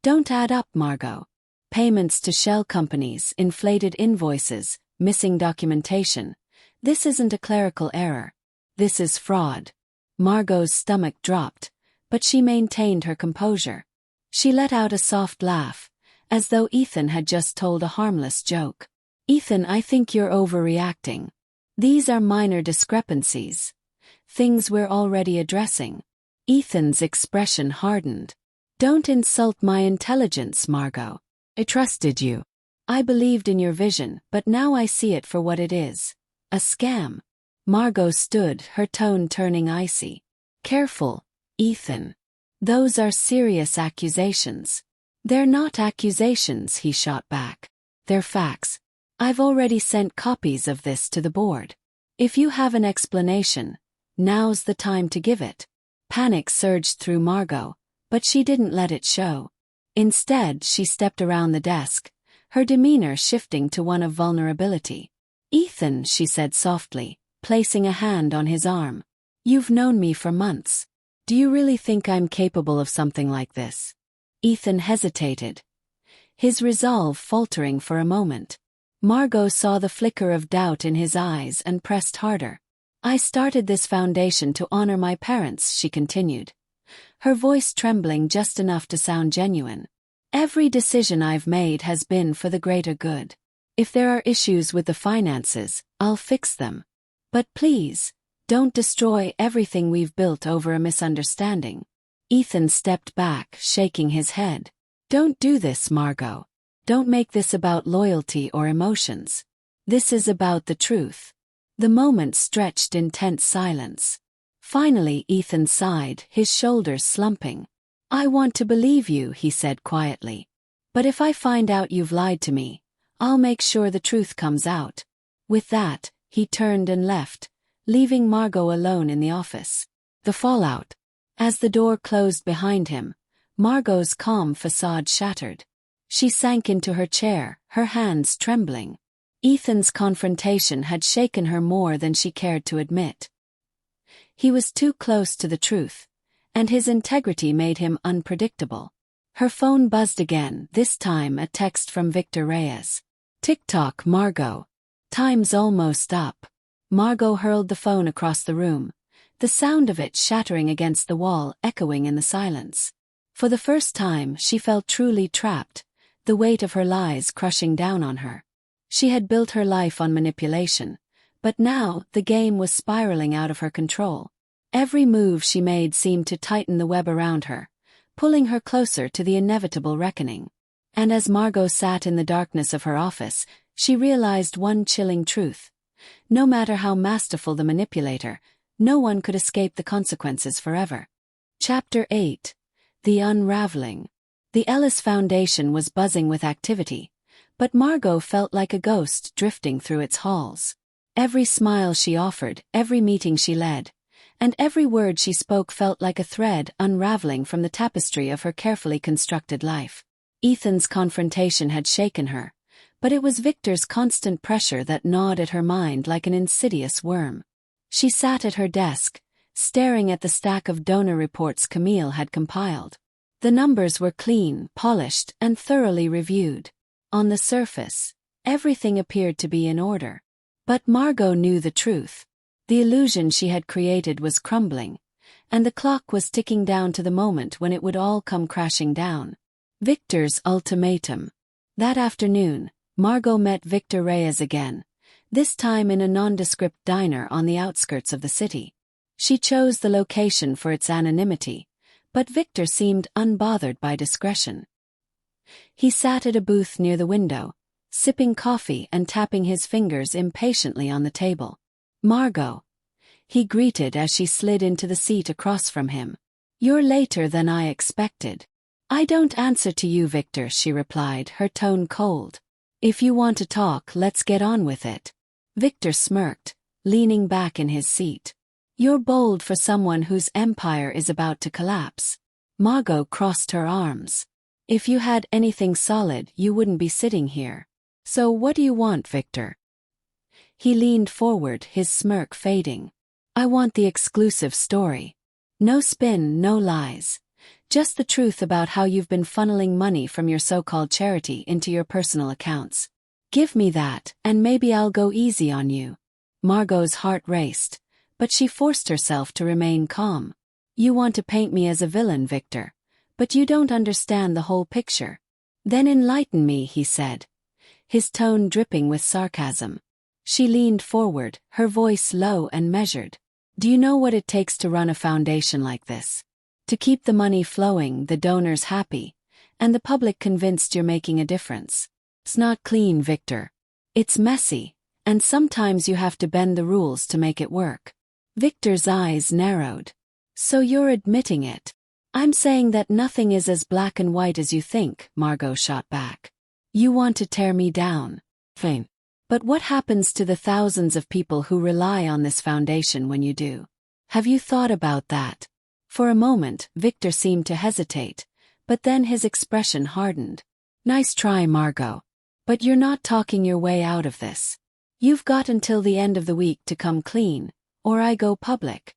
"don't add up, Margot. Payments to shell companies, inflated invoices, missing documentation. This isn't a clerical error. This is fraud." Margot's stomach dropped, but she maintained her composure. She let out a soft laugh, as though Ethan had just told a harmless joke. "Ethan, I think you're overreacting. These are minor discrepancies. Things we're already addressing." Ethan's expression hardened. "Don't insult my intelligence, Margot. I trusted you. I believed in your vision, but now I see it for what it is. A scam." Margot stood, her tone turning icy. "Careful, Ethan. Those are serious accusations." "They're not accusations," he shot back. "They're facts. I've already sent copies of this to the board. If you have an explanation, now's the time to give it." Panic surged through Margot, but she didn't let it show. Instead, she stepped around the desk, her demeanor shifting to one of vulnerability. "Ethan," she said softly, placing a hand on his arm. "You've known me for months. Do you really think I'm capable of something like this?" Ethan hesitated. his resolve faltering for a moment. Margot saw the flicker of doubt in his eyes and pressed harder. "I started this foundation to honor my parents," she continued, her voice trembling just enough to sound genuine. "Every decision I've made has been for the greater good. If there are issues with the finances, I'll fix them. But please, don't destroy everything we've built over a misunderstanding." Ethan stepped back, shaking his head. "Don't do this, Margot. Don't make this about loyalty or emotions. This is about the truth." The moment stretched in tense silence. Finally, Ethan sighed, his shoulders slumping. "I want to believe you," he said quietly. "But if I find out you've lied to me, I'll make sure the truth comes out." With that, he turned and left, leaving Margot alone in the office. The fallout. As the door closed behind him, Margot's calm facade shattered. She sank into her chair, her hands trembling. Ethan's confrontation had shaken her more than she cared to admit. He was too close to the truth, and his integrity made him unpredictable. Her phone buzzed again, this time a text from Victor Reyes. "Tick-tock, Margot. Time's almost up." Margot hurled the phone across the room, the sound of it shattering against the wall echoing in the silence. For the first time, she felt truly trapped, the weight of her lies crushing down on her. She had built her life on manipulation, but now the game was spiraling out of her control. Every move she made seemed to tighten the web around her, pulling her closer to the inevitable reckoning. And as Margot sat in the darkness of her office, she realized one chilling truth. No matter how masterful the manipulator, no one could escape the consequences forever. Chapter 8. The Unraveling. The Ellis Foundation was buzzing with activity, but Margot felt like a ghost drifting through its halls. Every smile she offered, every meeting she led, and every word she spoke felt like a thread unraveling from the tapestry of her carefully constructed life. Ethan's confrontation had shaken her, but it was Victor's constant pressure that gnawed at her mind like an insidious worm. She sat at her desk, staring at the stack of donor reports Camille had compiled. The numbers were clean, polished, and thoroughly reviewed. On the surface, everything appeared to be in order. But Margot knew the truth. The illusion she had created was crumbling, and the clock was ticking down to the moment when it would all come crashing down. Victor's ultimatum. That afternoon, Margot met Victor Reyes again, this time in a nondescript diner on the outskirts of the city. She chose the location for its anonymity, but Victor seemed unbothered by discretion. He sat at a booth near the window, sipping coffee and tapping his fingers impatiently on the table. "Margot," he greeted as she slid into the seat across from him. "You're later than I expected." "I don't answer to you, Victor," she replied, her tone cold. "If you want to talk, let's get on with it." Victor smirked, leaning back in his seat. "You're bold for someone whose empire is about to collapse." Margot crossed her arms. "If you had anything solid, you wouldn't be sitting here. So what do you want, Victor?" He leaned forward, his smirk fading. "I want the exclusive story. No spin, no lies. Just the truth about how you've been funneling money from your so-called charity into your personal accounts. Give me that, and maybe I'll go easy on you." Margot's heart raced, but she forced herself to remain calm. "You want to paint me as a villain, Victor, but you don't understand the whole picture." "Then enlighten me," he said, his tone dripping with sarcasm. She leaned forward, her voice low and measured. "Do you know what it takes to run a foundation like this? To keep the money flowing, the donors happy, and the public convinced you're making a difference. It's not clean, Victor. It's messy, and sometimes you have to bend the rules to make it work." Victor's eyes narrowed. "So you're admitting it?" "I'm saying that nothing is as black and white as you think," Margot shot back. "You want to tear me down. Fine. But what happens to the thousands of people who rely on this foundation when you do? Have you thought about that?" For a moment, Victor seemed to hesitate, but then his expression hardened. "Nice try, Margot. But you're not talking your way out of this. You've got until the end of the week to come clean, or I go public."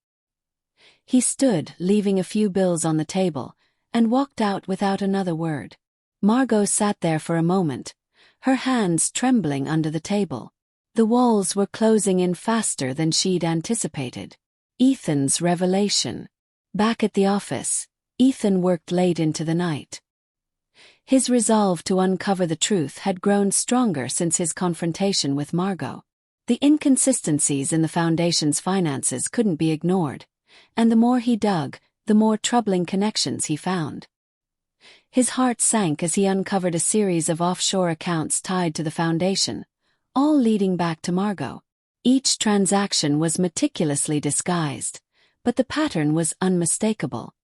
He stood, leaving a few bills on the table, and walked out without another word. Margot sat there for a moment, her hands trembling under the table. The walls were closing in faster than she'd anticipated. Ethan's revelation. Back at the office, Ethan worked late into the night. His resolve to uncover the truth had grown stronger since his confrontation with Margot. The inconsistencies in the foundation's finances couldn't be ignored, and the more he dug, the more troubling connections he found. His heart sank as he uncovered a series of offshore accounts tied to the foundation, all leading back to Margot. Each transaction was meticulously disguised, but the pattern was unmistakable.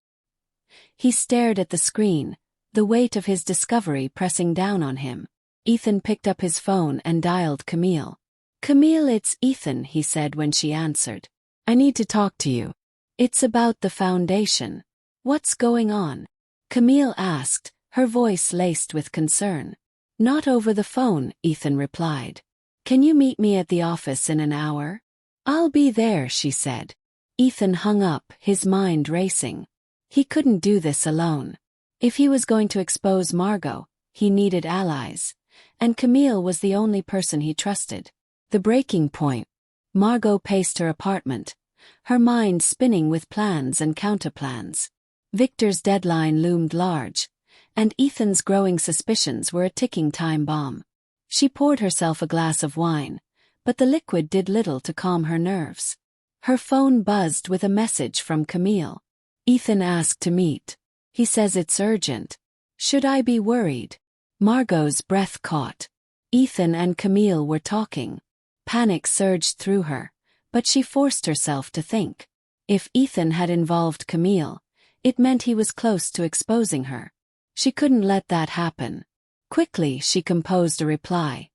He stared at the screen, the weight of his discovery pressing down on him. Ethan picked up his phone and dialed Camille. "Camille, it's Ethan," he said when she answered. "I need to talk to you. It's about the foundation." "What's going on?" Camille asked, her voice laced with concern. "Not over the phone," Ethan replied. "Can you meet me at the office in an hour?" "I'll be there," she said. Ethan hung up, his mind racing. He couldn't do this alone. If he was going to expose Margot, he needed allies, and Camille was the only person he trusted. The breaking point. Margot paced her apartment, her mind spinning with plans and counterplans. Victor's deadline loomed large, and Ethan's growing suspicions were a ticking time bomb. She poured herself a glass of wine, but the liquid did little to calm her nerves. Her phone buzzed with a message from Camille. "Ethan asked to meet. He says it's urgent. Should I be worried?" Margot's breath caught. Ethan and Camille were talking. Panic surged through her, but she forced herself to think. If Ethan had involved Camille, it meant he was close to exposing her. She couldn't let that happen. Quickly, she composed a reply.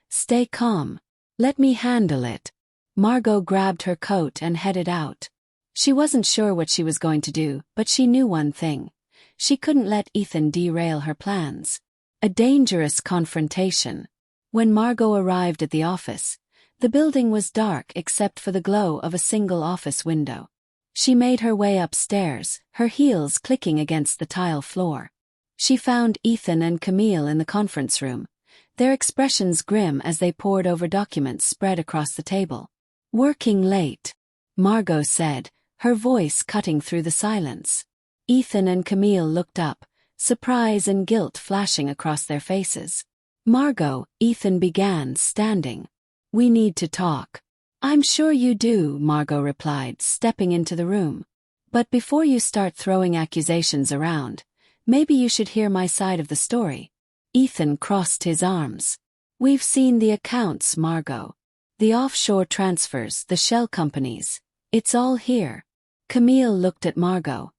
"Stay calm. Let me handle it." Margot grabbed her coat and headed out. She wasn't sure what she was going to do, but she knew one thing. She couldn't let Ethan derail her plans. A dangerous confrontation. When Margot arrived at the office, the building was dark except for the glow of a single office window. She made her way upstairs, her heels clicking against the tile floor. She found Ethan and Camille in the conference room, their expressions grim as they pored over documents spread across the table. "Working late," Margot said, her voice cutting through the silence. Ethan and Camille looked up, surprise and guilt flashing across their faces. "Margot," Ethan began, standing. "We need to talk." "I'm sure you do," Margot replied, stepping into the room. "But before you start throwing accusations around, maybe you should hear my side of the story." Ethan crossed his arms. "We've seen the accounts, Margot. The offshore transfers, the shell companies. It's all here." Camille looked at Margot,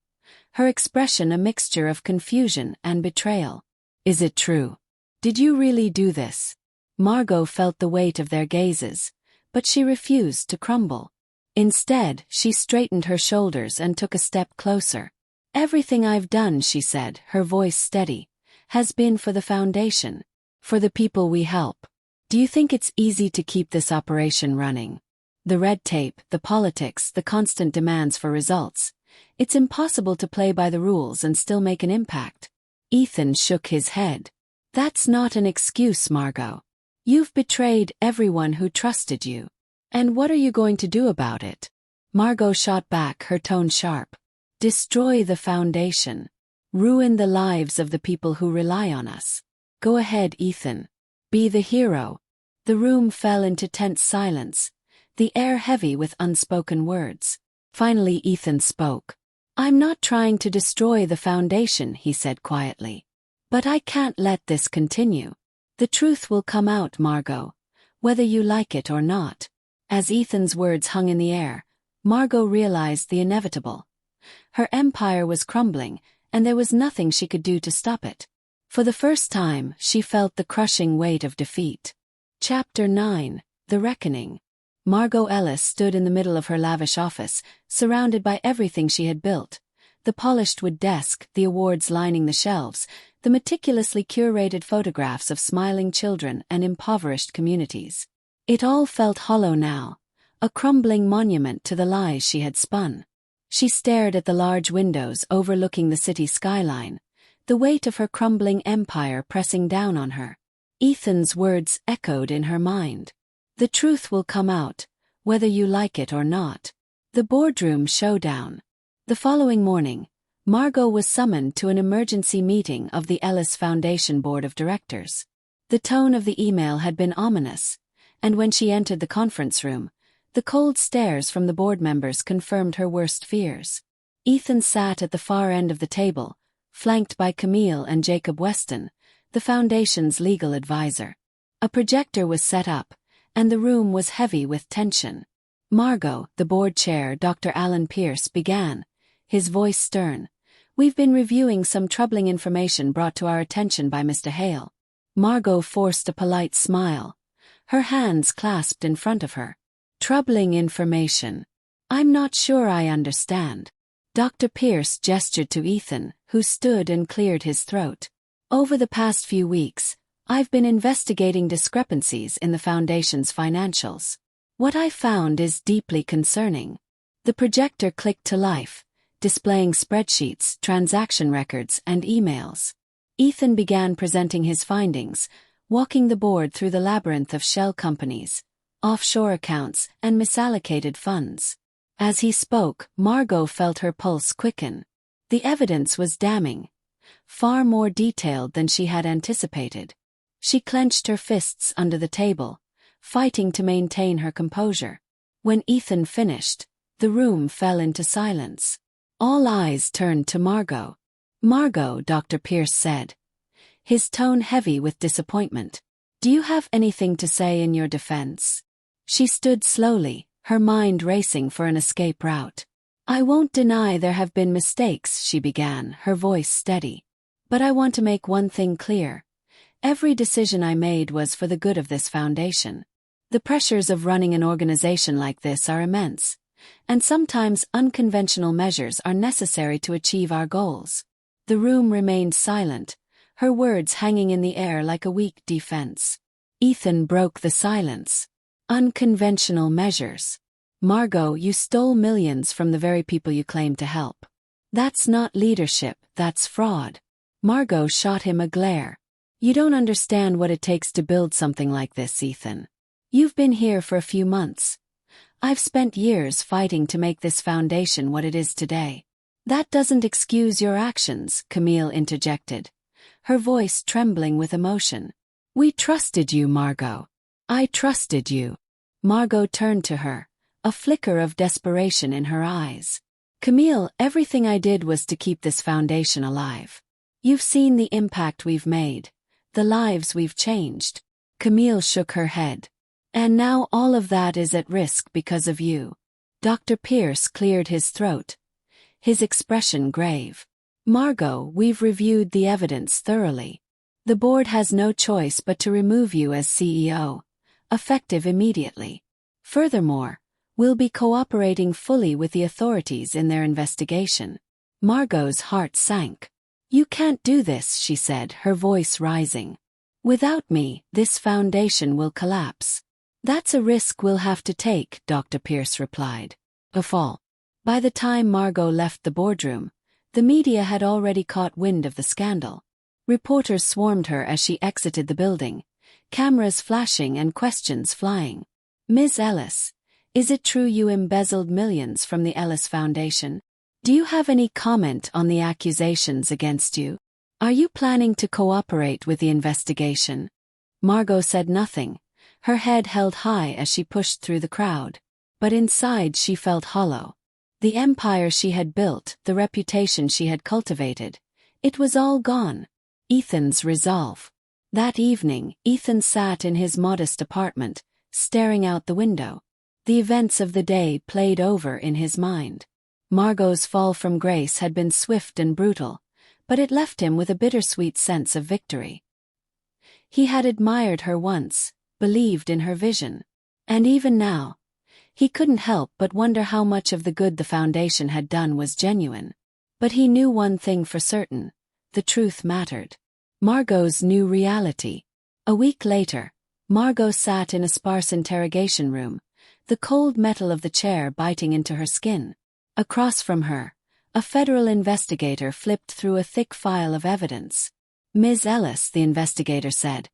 her expression a mixture of confusion and betrayal. "Is it true? Did you really do this?" Margot felt the weight of their gazes, but she refused to crumble. Instead, she straightened her shoulders and took a step closer. "Everything I've done," she said, her voice steady, "has been for the foundation, for the people we help. Do you think it's easy to keep this operation running? The red tape, the politics, the constant demands for results. It's impossible to play by the rules and still make an impact." Ethan shook his head. "That's not an excuse, Margot. You've betrayed everyone who trusted you. And what are you going to do about it?" Margot shot back, her tone sharp. "Destroy the foundation. Ruin the lives of the people who rely on us. Go ahead, Ethan. Be the hero." The room fell into tense silence, the air heavy with unspoken words. Finally, Ethan spoke. "I'm not trying to destroy the foundation," he said quietly. "But I can't let this continue. The truth will come out, Margot, whether you like it or not." As Ethan's words hung in the air, Margot realized the inevitable. Her empire was crumbling, and there was nothing she could do to stop it. For the first time, she felt the crushing weight of defeat. Chapter 9: The Reckoning. Margot Ellis stood in the middle of her lavish office, surrounded by everything she had built. The polished wood desk, the awards lining the shelves, the meticulously curated photographs of smiling children and impoverished communities. It all felt hollow now, a crumbling monument to the lies she had spun. She stared at the large windows overlooking the city skyline, the weight of her crumbling empire pressing down on her. Ethan's words echoed in her mind. The truth will come out, whether you like it or not. The boardroom showdown. The following morning, Margot was summoned to an emergency meeting of the Ellis Foundation Board of Directors. The tone of the email had been ominous, and when she entered the conference room, the cold stares from the board members confirmed her worst fears. Ethan sat at the far end of the table, flanked by Camille and Jacob Weston, the Foundation's legal advisor. A projector was set up, and the room was heavy with tension. Margot, the board chair, Dr. Alan Pierce, began, his voice stern. "We've been reviewing some troubling information brought to our attention by Mr. Hale." Margot forced a polite smile, her hands clasped in front of her. "Troubling information? I'm not sure I understand." Dr. Pierce gestured to Ethan, who stood and cleared his throat. "Over the past few weeks, I've been investigating discrepancies in the Foundation's financials. What I found is deeply concerning." The projector clicked to life, displaying spreadsheets, transaction records, and emails. Ethan began presenting his findings, walking the board through the labyrinth of shell companies, offshore accounts, and misallocated funds. As he spoke, Margot felt her pulse quicken. The evidence was damning, far more detailed than she had anticipated. She clenched her fists under the table, fighting to maintain her composure. When Ethan finished, the room fell into silence. All eyes turned to Margot. "Margot," Dr. Pierce said, his tone heavy with disappointment, "do you have anything to say in your defense?" She stood slowly, her mind racing for an escape route. "I won't deny there have been mistakes," she began, her voice steady. "But I want to make one thing clear. Every decision I made was for the good of this foundation. The pressures of running an organization like this are immense, and sometimes unconventional measures are necessary to achieve our goals." The room remained silent, her words hanging in the air like a weak defense. Ethan broke the silence. "Unconventional measures. Margot, you stole millions from the very people you claimed to help. That's not leadership, that's fraud." Margot shot him a glare. "You don't understand what it takes to build something like this, Ethan. You've been here for a few months. I've spent years fighting to make this foundation what it is today." "That doesn't excuse your actions," Camille interjected, her voice trembling with emotion. "We trusted you, Margot. I trusted you." Margot turned to her, a flicker of desperation in her eyes. "Camille, everything I did was to keep this foundation alive. You've seen the impact we've made, the lives we've changed." Camille shook her head. "And now all of that is at risk because of you." Dr. Pierce cleared his throat, his expression grave. "Margot, we've reviewed the evidence thoroughly. The board has no choice but to remove you as CEO, effective immediately. Furthermore, we'll be cooperating fully with the authorities in their investigation." Margot's heart sank. "You can't do this," she said, her voice rising. "Without me, this foundation will collapse." "That's a risk we'll have to take," Dr. Pierce replied. "A fall." By the time Margot left the boardroom, the media had already caught wind of the scandal. Reporters swarmed her as she exited the building, cameras flashing and questions flying. "Ms. Ellis, is it true you embezzled millions from the Ellis Foundation? Do you have any comment on the accusations against you? Are you planning to cooperate with the investigation?" Margot said nothing, her head held high as she pushed through the crowd. But inside she felt hollow. The empire she had built, the reputation she had cultivated, it was all gone. Ethan's resolve. That evening, Ethan sat in his modest apartment, staring out the window. The events of the day played over in his mind. Margot's fall from grace had been swift and brutal, but it left him with a bittersweet sense of victory. He had admired her once, believed in her vision. And even now, he couldn't help but wonder how much of the good the foundation had done was genuine. But he knew one thing for certain: the truth mattered. Margot's new reality. A week later, Margot sat in a sparse interrogation room, the cold metal of the chair biting into her skin. Across from her, A federal investigator flipped through a thick file of evidence. "Ms. Ellis," the investigator said,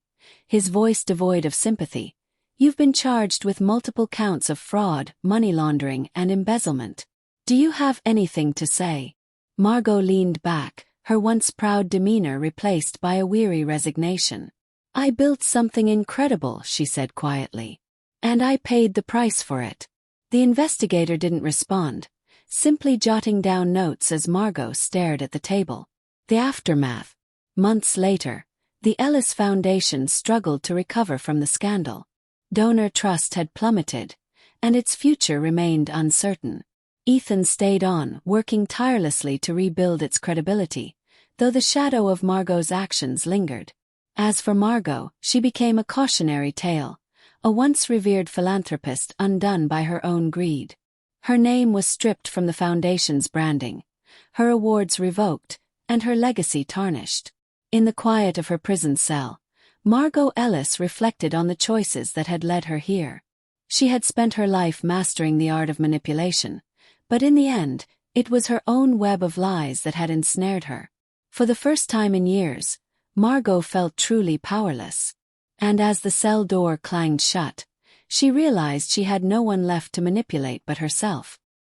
his voice devoid of sympathy, "you've been charged with multiple counts of fraud, money laundering, and embezzlement. Do you have anything to say?" Margot leaned back, her once proud demeanor replaced by a weary resignation. "I built something incredible," she said quietly. "And I paid the price for it." The investigator didn't respond, simply jotting down notes as Margot stared at the table. The aftermath. Months later, the Ellis Foundation struggled to recover from the scandal. Donor trust had plummeted, and its future remained uncertain. Ethan stayed on, working tirelessly to rebuild its credibility, though the shadow of Margot's actions lingered. As for Margot, she became a cautionary tale, a once revered philanthropist undone by her own greed. Her name was stripped from the foundation's branding, her awards revoked, and her legacy tarnished. In the quiet of her prison cell, Margot Ellis reflected on the choices that had led her here. She had spent her life mastering the art of manipulation, but in the end, it was her own web of lies that had ensnared her. For the first time in years, Margot felt truly powerless. And as the cell door clanged shut, she realized she had no one left to manipulate but herself.